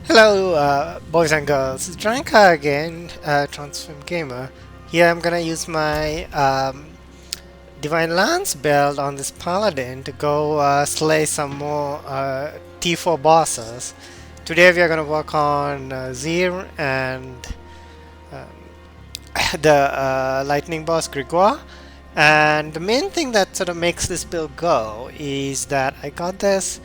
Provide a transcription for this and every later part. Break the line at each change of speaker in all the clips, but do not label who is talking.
Hello, boys and girls. It's Dranka again, Transform Gamer. Here I'm gonna use my Divine Lance build on this Paladin to go slay some more T4 bosses. Today we are gonna work on Xir and the lightning boss Grigoire. And the main thing that sort of makes this build go is that I got this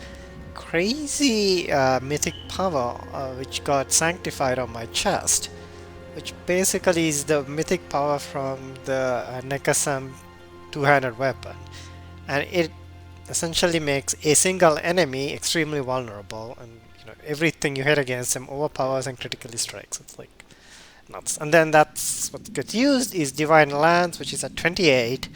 crazy mythic power which got sanctified on my chest, which basically is the mythic power from the Nekesem two-handed weapon, and it essentially makes a single enemy extremely vulnerable, and everything you hit against them overpowers and critically strikes. It's like nuts. And then that's what gets used is Divine Lance, which is at 28,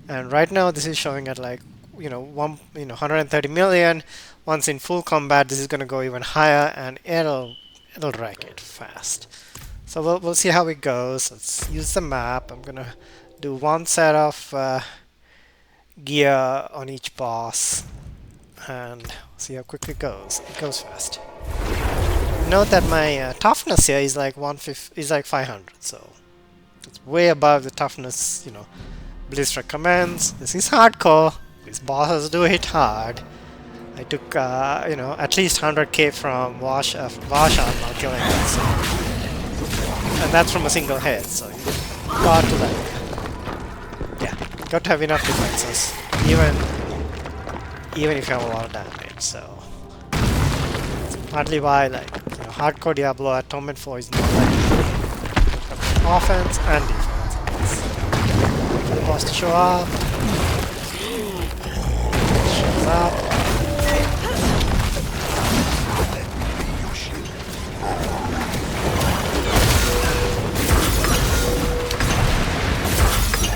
and right now this is showing at like 130 million. Once in full combat, this is going to go even higher, and it'll wreck it fast. So we'll see how it goes. Let's use the map. I'm gonna do one set of gear on each boss, and see how quick it goes. It goes fast. Note that my toughness here is like 500, so it's way above the toughness Bliss recommends. This is hardcore. These bosses do hit hard. I took at least 100k from Vash while killing it, so. And that's from a single hit. So you got to got to have enough defenses, even if you have a lot of damage. So that's partly why hardcore Diablo Atonement 4 is not offense and defense. For the boss to show up. Shows up.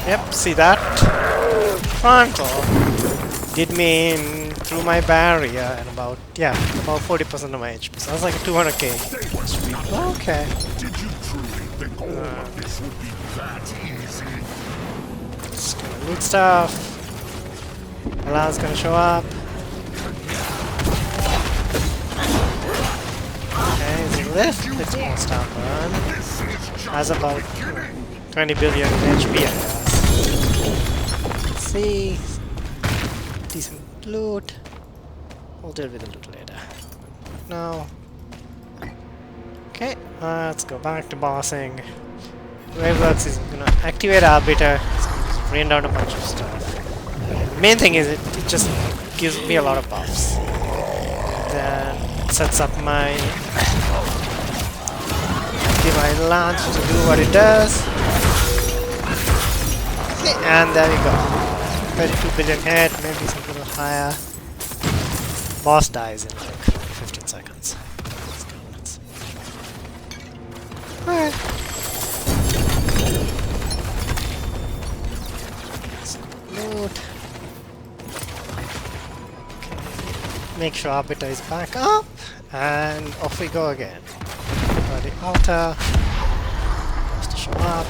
Yep, see that? Frontal did me in through my barrier and about 40% of my HP. So I was like 200k. Okay. Just gonna loot stuff. Alarm's gonna show up. Okay, so this more stuff run. Has about 20 billion HP, I guess. Let's see. Decent loot. We'll deal with the loot later. No. Okay, let's go back to bossing. The way it works is I'm gonna activate Arbiter. It's gonna just rain down a bunch of stuff. The main thing is it just gives me a lot of buffs. And then it sets up my Divine Lance to do what it does. Okay, and there we go. 32 billion hit, maybe something a little higher. Boss dies in like 15 seconds. Let's go, alright. Let's go loot. Okay. Make sure Arbiter is back up, and off we go again. Go to the altar. Just to show up.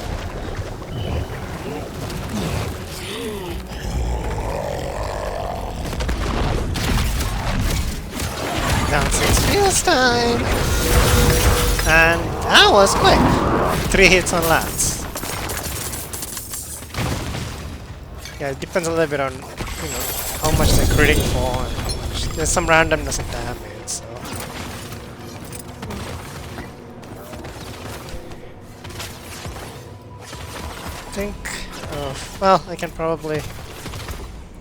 Downstairs feels time, and that was quick. 3 hits on Lance. Yeah, it depends a little bit on how much they're critting for, and how much. There's some randomness in damage, so. I think. Well, I can probably.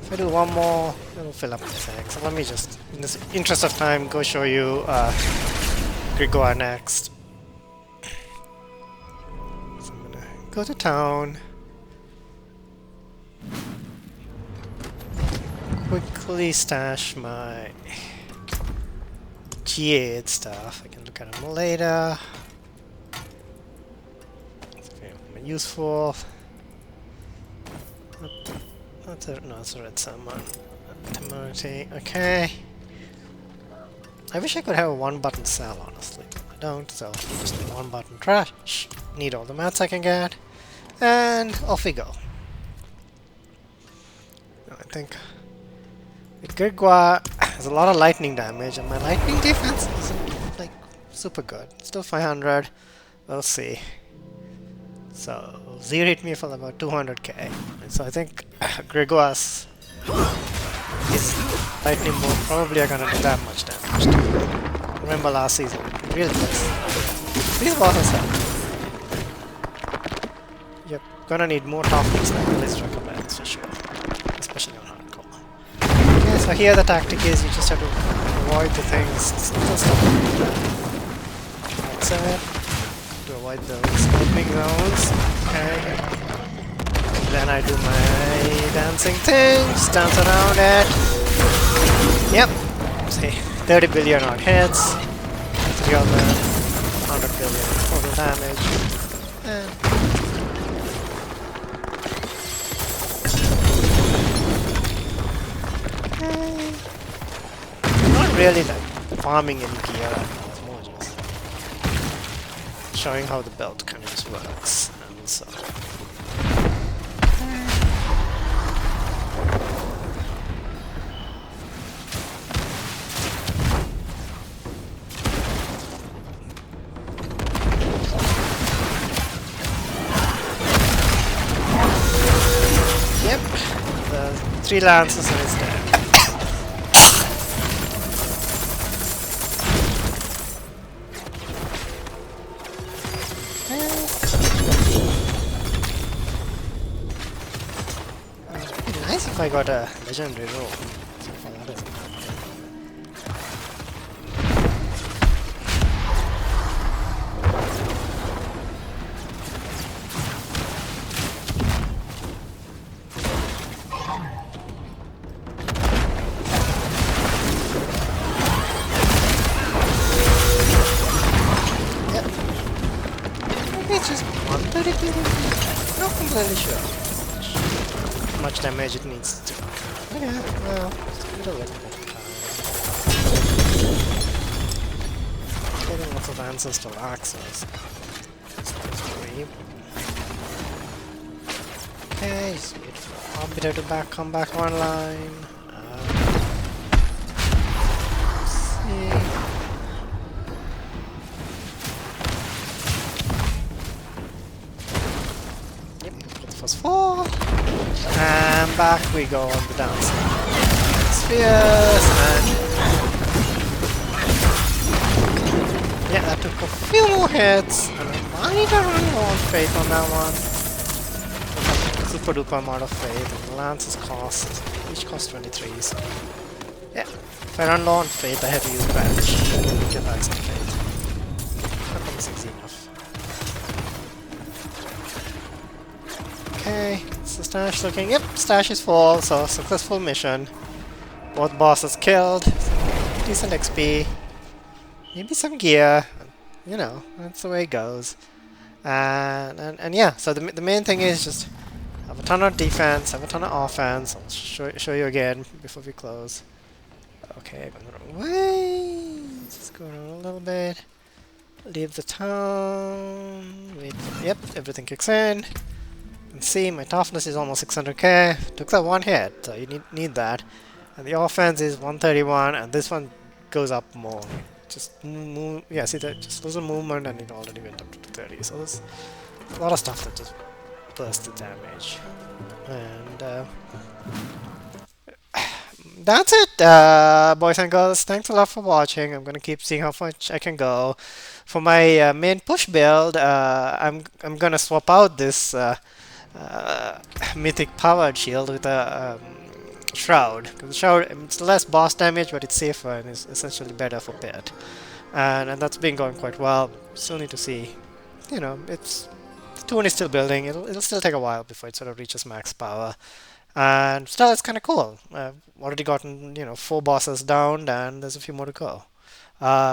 If I do one more, it'll fill up the thing. So let me just, in the interest of time, go show you Grigoire next. So I'm gonna go to town. Quickly stash my G8 stuff. I can look at them later. Okay, useful. No, it's a red summon. Temerity. Okay. I wish I could have a one-button sell, honestly. I don't, so just a one-button trash. Need all the mats I can get. And off we go. I think Grigoire has a lot of lightning damage, and my lightning defense isn't like super good. Still 500. We'll see. So Xir hit me for about 200k. So I think Grigoire's his lightning bolt probably are gonna do that much damage too. Remember last season? Really does. These bosses are. You're gonna need more toughness than the list recommends for sure. Especially on hardcore. Okay, so here the tactic is you just have to avoid the things. Simple stuff. That's it. To avoid those opening zones. Okay. Then I do my dancing thing, just dance around it. Yep. See, 30 billion odd hits. 3 on the 100 billion total damage. And not really like farming any gear. It's more just showing how the belt kind of just works. And so. Yep, the 3 lances and it's dead. It'd be nice if I got a legendary roll. So far that isn't happening. It's just 132. Not completely sure how much damage it needs to. Okay, well, just a little bit of time. Getting lots of ancestral axes. Okay, just wait for Arbiter to come back online. See. First 4, and back we go on the downside. Spheres, and yeah, that took a few more hits, and I might have run low on faith on that one. Super duper amount of faith, and the lances cost, each cost 23, so yeah, if I run low on faith, I have to use Vanish to get back some faith. That one is easy enough. Okay, so stash looking, yep, stash is full, so successful mission. Both bosses killed, decent XP, maybe some gear, you know, that's the way it goes. And yeah, so the main thing is just have a ton of defense, have a ton of offense. I'll show you again before we close. Okay, going the wrong way, just go around a little bit, leave the town, wait, yep, everything kicks in. And see, my toughness is almost 600k. Took that one hit, so you need that. And the offense is 131, and this one goes up more. Just move, yeah. See that? Just lose a movement, and it already went up to 230. So there's a lot of stuff that just bursts the damage. And that's it, boys and girls. Thanks a lot for watching. I'm gonna keep seeing how much I can go. For my main push build, I'm gonna swap out this. Mythic powered shield with a shroud. Because the shroud, it's less boss damage, but it's safer and is essentially better for pit. And that's been going quite well. Still need to see. You know, the toon is still building. It'll still take a while before it sort of reaches max power. And still, it's kind of cool. I've already gotten 4 bosses down, and there's a few more to go.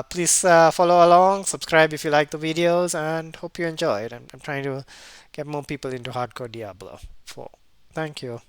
Please follow along, subscribe if you like the videos, and hope you enjoyed. I'm trying to get more people into hardcore Diablo 4. Thank you.